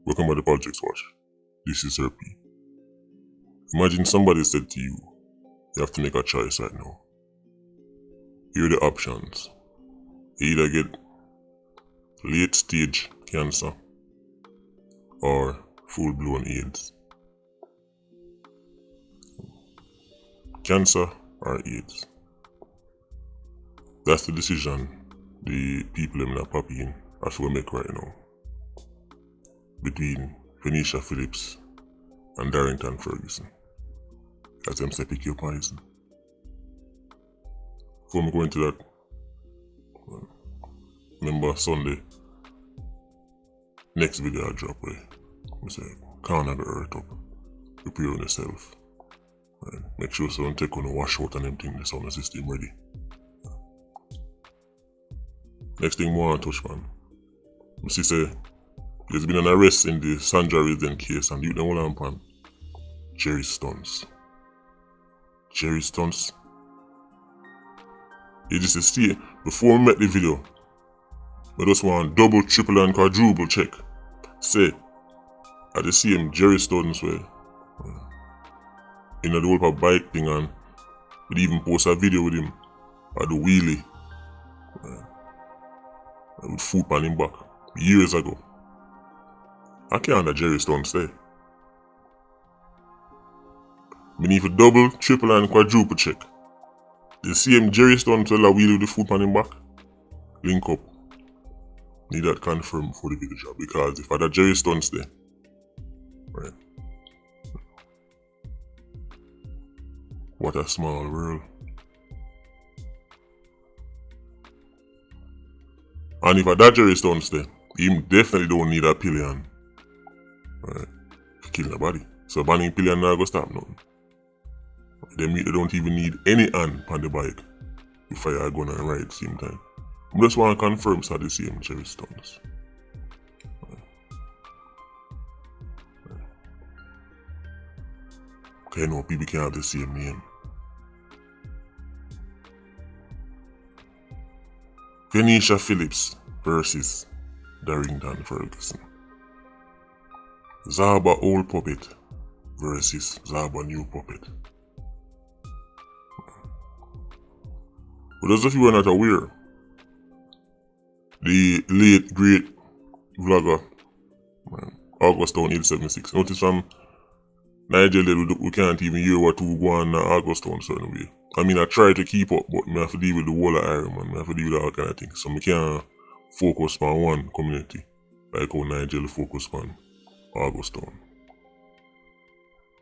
Welcome to the Politricks Watch. This is Sir P. Imagine somebody said to you, you have to make a choice right now. Here are the options. You either get late stage cancer or full-blown AIDS. Cancer or AIDS. That's the decision the people in that poppy in have to make right now. Between Venesha, Phillips and Darrington, Ferguson. As them say, pick your poison. Before we go into that, remember Sunday, next video I drop where we say, corner the earth up, prepare on yourself. Right. Make sure so don't take on a wash out and everything, the sound system ready. Next thing more on touch man. We see say, there's been an arrest in the Sandra resident case and you know what I'm on. Jerry Stunts. Jerry Stunts. You just see, before we make the video, I just want double, triple and quadruple check. Say, I just see him Jerry Stunts where in the whole bike thing and we even post a video with him at the wheelie with food on him back years ago. I can't under Jerry Stunts there. We need to double, triple and quadruple check. The same Jerry Stunts will wheel with the foot on him back. Link up. Need that confirmed for the video job because if I had Jerry Stunts there, right. What a small world. And if I had Jerry Stunts there, he definitely don't need a pillion. Right. To kill nobody. So banning pillion now go stop nothing. They don't even need any hand on the bike to fire a gun and ride at the same time. I just want to confirm so the same Jerry Stunts. Okay, no, people can't have the same name. Venesha Phillips versus Darrington Ferguson. Zaba old puppet versus Zaba new puppet. For those of you who are not aware, the late great vlogger August 876. Notice from Nigeria we can't even hear what we go on August certain way. I mean I try to keep up but I have to deal with the whole of Ireland, I have to deal with all kind of things. So I can't focus on one community like how Nigeria focus on August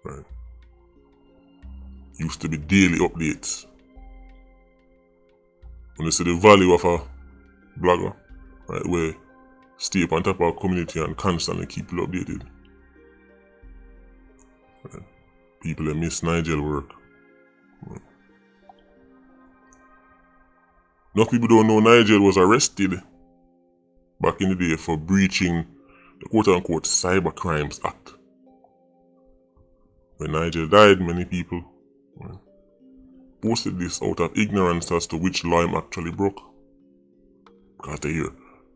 Right. Used to be daily updates. When you see the value of a blogger, right, where stay up on top of our community and constantly keep people updated. Right. People that miss Nigel work. Right. Enough people don't know Nigel was arrested back in the day for breaching the quote-unquote Cyber Crimes Act. When Nigel died, many people posted this out of ignorance as to which law him actually broke. Because they hear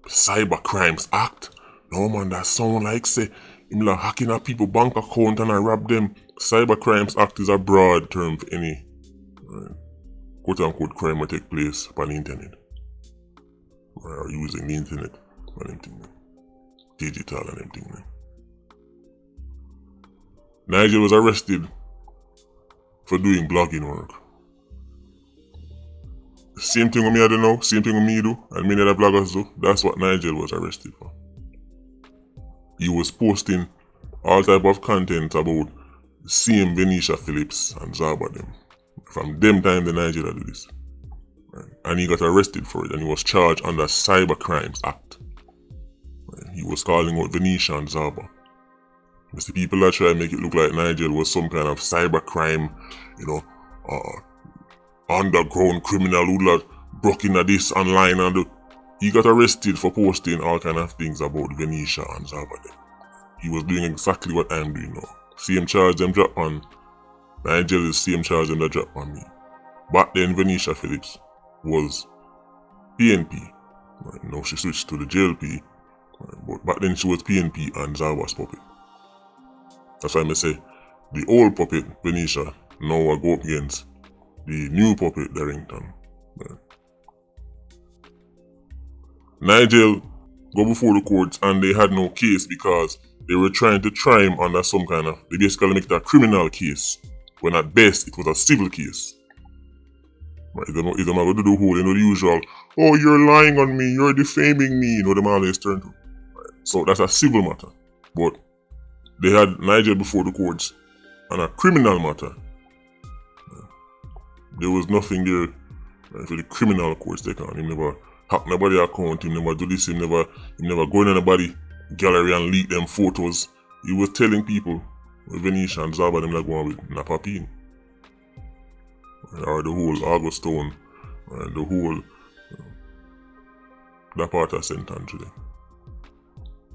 Cyber Crimes Act. No man, that sound like say him like hacking at people bank account and I rob them. Cyber Crimes Act is a broad term for any quote-unquote crime that take place on the internet. Or using the internet and everything. Digital and everything. Nigel was arrested for doing blogging work. Same thing with me I don't know, same thing with me do, and many other bloggers do. That's what Nigel was arrested for. He was posting all type of content about the same Venesha Phillips and Zaba them. From them time the Nigel do this. Right. And he got arrested for it and he was charged under Cyber Crimes Act. Right. He was calling out Venesha and Zaba. Because the people that try to make it look like Nigel was some kind of cyber crime, underground criminal who broke into this online and he got arrested for posting all kind of things about Venesha and Zaba. He was doing exactly what I'm doing now. Same charge them drop on Nigel is same charge them that drop on me. Back then Venesha Phillips was PNP. Right, now she switched to the JLP But back then she was PNP and Zaba's puppet. That's why I say the old puppet, Venesha, now I go up against the new puppet, Darrington. Nigel go before the courts and they had no case because they were trying to try him under some kind of, they basically make it a criminal case, when at best it was a civil case. Right, they're not going to do the whole, the usual, oh, you're lying on me, you're defaming me, them always turn to. Right. So that's a civil matter. But they had Nigel before the courts on a criminal matter. There was nothing there for the criminal courts they can. He never hack nobody account, he never do this, he never go in anybody gallery and leak them photos. He was telling people, Venesha and Zaba, them like going with Napapin. Or the whole August Stone, the whole, that part of St. Andrew.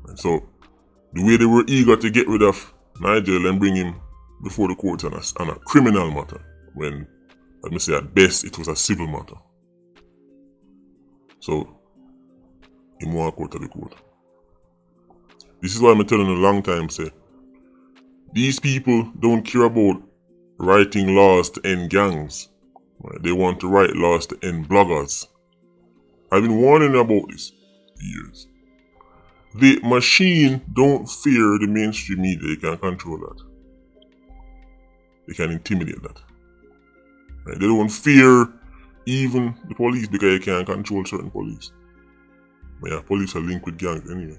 And so, the way they were eager to get rid of Nigel and bring him before the courts on a criminal matter, when, let me say at best, it was a civil matter. So, he walk out of the court. This is why I'm telling you a long time, say, these people don't care about writing laws to end gangs. Right? They want to write laws to end bloggers. I've been warning about this for years. The machine don't fear the mainstream media. They can control that. They can intimidate that. Right? They don't fear even the police because they can't control certain police. But yeah, police are linked with gangs anyway.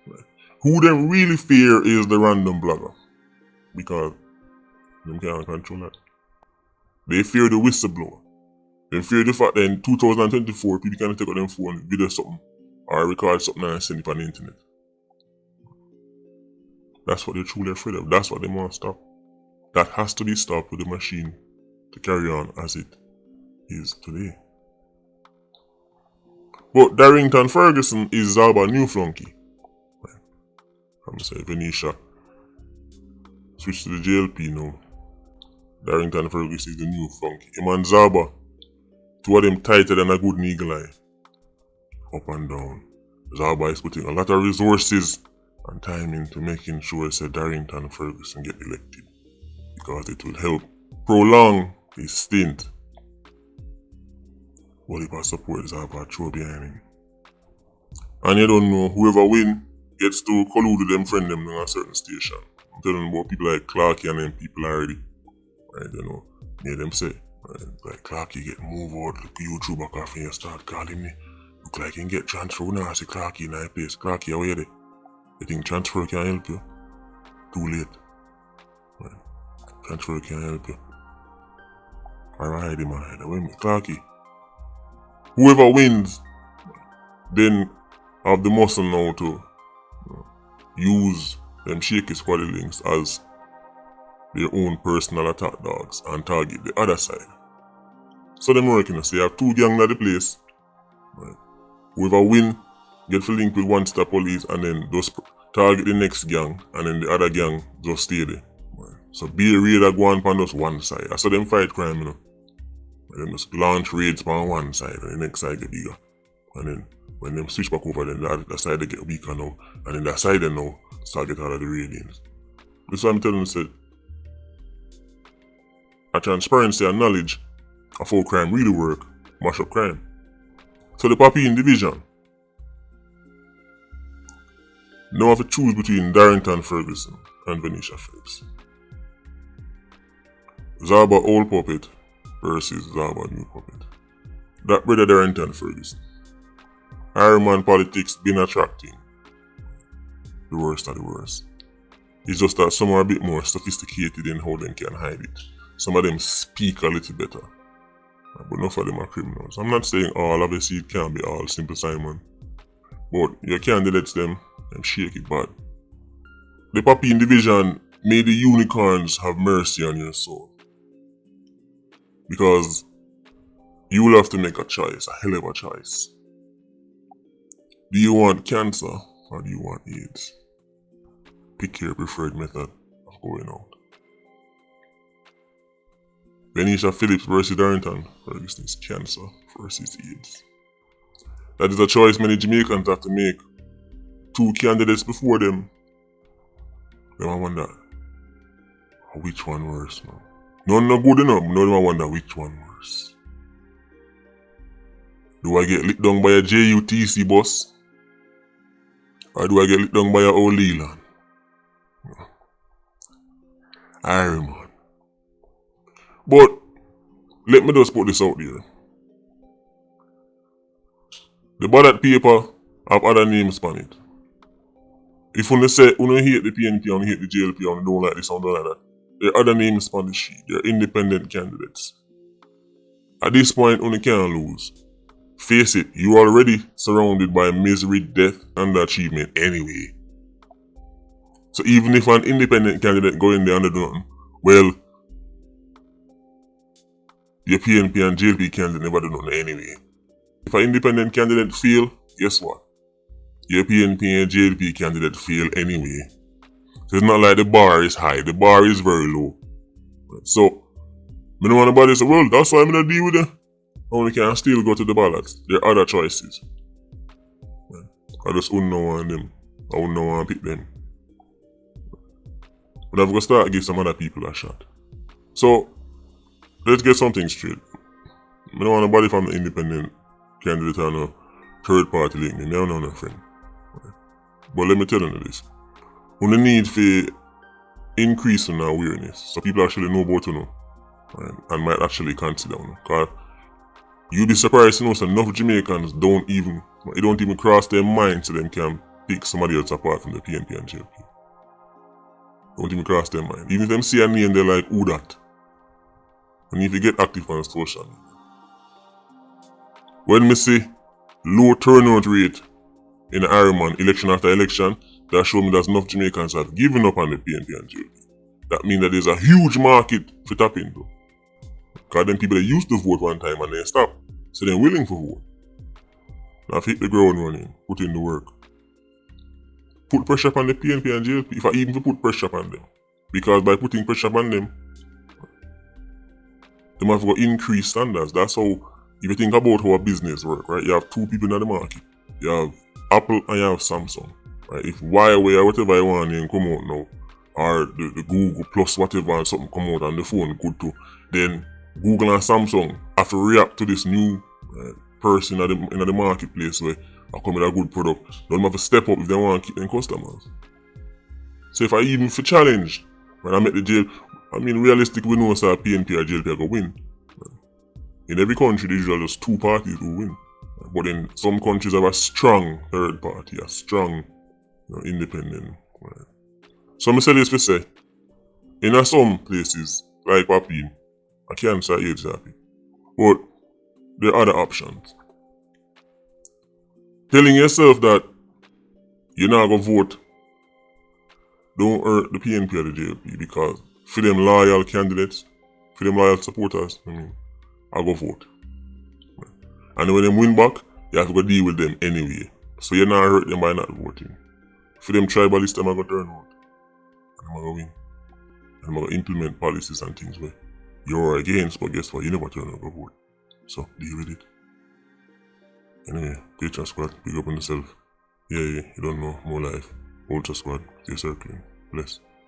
Right? Who them really fear is the random blogger. Because they can't control that. They fear the whistleblower. They fear the fact that in 2024 people can take out them phone, video something, or record something and send it on the internet. That's what they're truly afraid of. That's what they want to stop. That has to be stopped with the machine to carry on as it is today. But Darrington Ferguson is Zaba new flunky. I'm say Venesha switch to the JLP now. Darrington Ferguson is the new flunky. Him and Zaba, two of them tighter than a good eagle eye. Up and down. Zaba is putting a lot of resources and time into making sure that Darrington Ferguson get elected. Because it will help prolong his stint. What if I support Zaba throw behind him? And you don't know, whoever win gets to collude with them friend them in a certain station. I'm telling them about people like Clarky and them people already. Right, you know, made them say, right, like Clarky get move out, look YouTube back off and you start calling me. Look like you can get transfer now, I say Clarky in that place. Clarky, how are you there? You think transfer can help you? Too late. Right. Transfer can help you. Alright, man, wait me, Clarky. Whoever wins, then have the muscle now to use them shaky squad links as their own personal attack dogs and target the other side. So them working, so you have two gangs at the place. Right. Whoever win, get to link with one star police and then just target the next gang and then the other gang just stay there. Right. So be a raider go on just one side. That's how them fight crime, you know. And then just launch raids on one side and the next side get bigger. And then when them switch back over, then that side they get weaker now. And then that side they now start get out of the radians. This is what I'm telling you, say, a transparency and knowledge of how crime really work, mash up crime. So the Papi in division. Now have to choose between Darrington Ferguson and Venesha Phillips. Zaba old puppet versus Zaba new puppet. That brother Darrington Ferguson. Iron Man politics been attracting the worst of the worst. It's just that some are a bit more sophisticated in how they can hide it. Some of them speak a little better. But enough of them are criminals. I'm not saying all, obviously it can't be all Simple Simon. But your candidates them shake it bad. The Papi in division made the unicorns have mercy on your soul. Because you will have to make a choice, a hell of a choice. Do you want cancer or do you want AIDS? Pick your preferred method of going out. Venesha Phillips versus Darrington Ferguson is cancer versus AIDS. That is a choice many Jamaicans have to make two candidates before them. Then I wonder, which one worse, man? None not good enough, now I wonder which one worse. Do I get lit down by a JUTC bus? Or do I get lit down by a old Leland? Alright, man. But, let me just put this out there. The ballot paper have other names on it. If you say you hate the PNP and you hate the JLP and you don't like this and don't like that, there are other names on the sheet. They are independent candidates. At this point, you can't lose. Face it, you are already surrounded by misery, death, and achievement anyway. So even if an independent candidate go in there and do nothing, well, your PNP and JLP candidate never do nothing anyway. If an independent candidate fail, guess what? Your PNP and JLP candidate fail anyway. So it's not like the bar is high, the bar is very low. So, I don't want nobody to say, well, that's why I'm going to deal with it. Only can still go to the ballots. There are other choices. I just wouldn't know one of them. I wouldn't know one to pick them. But I'm going to start to give some other people a shot. So, let's get something straight. I don't want nobody from the independent candidate or no third party link me. I don't know no friend. But let me tell you this. We need for increase in awareness. So people actually know about you, right? And might actually consider you. Because you'd be surprised to know so enough Jamaicans don't even cross their mind so them can pick somebody else apart from the PNP and JLP. Don't even cross their mind. Even if them see a name, they're like, who that? And if you get active on social media. When me say low turnout rate in the Ironman election after election, that shows me that enough Jamaicans have given up on the PNP and JLP. That means that there's a huge market to tap into. Because them people that used to vote one time and then stop. So they're willing for vote. Now if hit the ground running, put in the work. Put pressure upon the PNP and JLP, if I even put pressure upon them. Because by putting pressure upon them, they have got increased standards. That's how, if you think about how a business works, right? You have two people in the market. You have Apple and you have Samsung. Right? If Huawei or whatever you want to come out now, or the Google Plus whatever and something come out on the phone good too, then Google and Samsung have to react to this new person in the marketplace where I come with a good product. They have to step up if they want to keep them customers. So if I even for challenge, when I make the jail, I mean realistic we know so PNP or JLP are going to win. In every country there's usually just two parties who win. But in some countries have a strong third party, a strong independent. So I say this for say, in some places, like Papi, I can't say it's happy. But there are other options. Telling yourself that you're not going to vote don't hurt the PNP or the JLP because for them loyal candidates, for them loyal supporters, I go vote. And when them win back, you have to go deal with them anyway. So you're not hurt them by not voting. For them tribalists, I'm going to turn out. And I'm going to win. And I'm going to implement policies and things where you're against, but guess what? You never turn out to vote. So deal with it. Anyway, Patreon squad, big up on yourself. Yeah, you don't know, more life. Ultra squad, stay circling. Bless.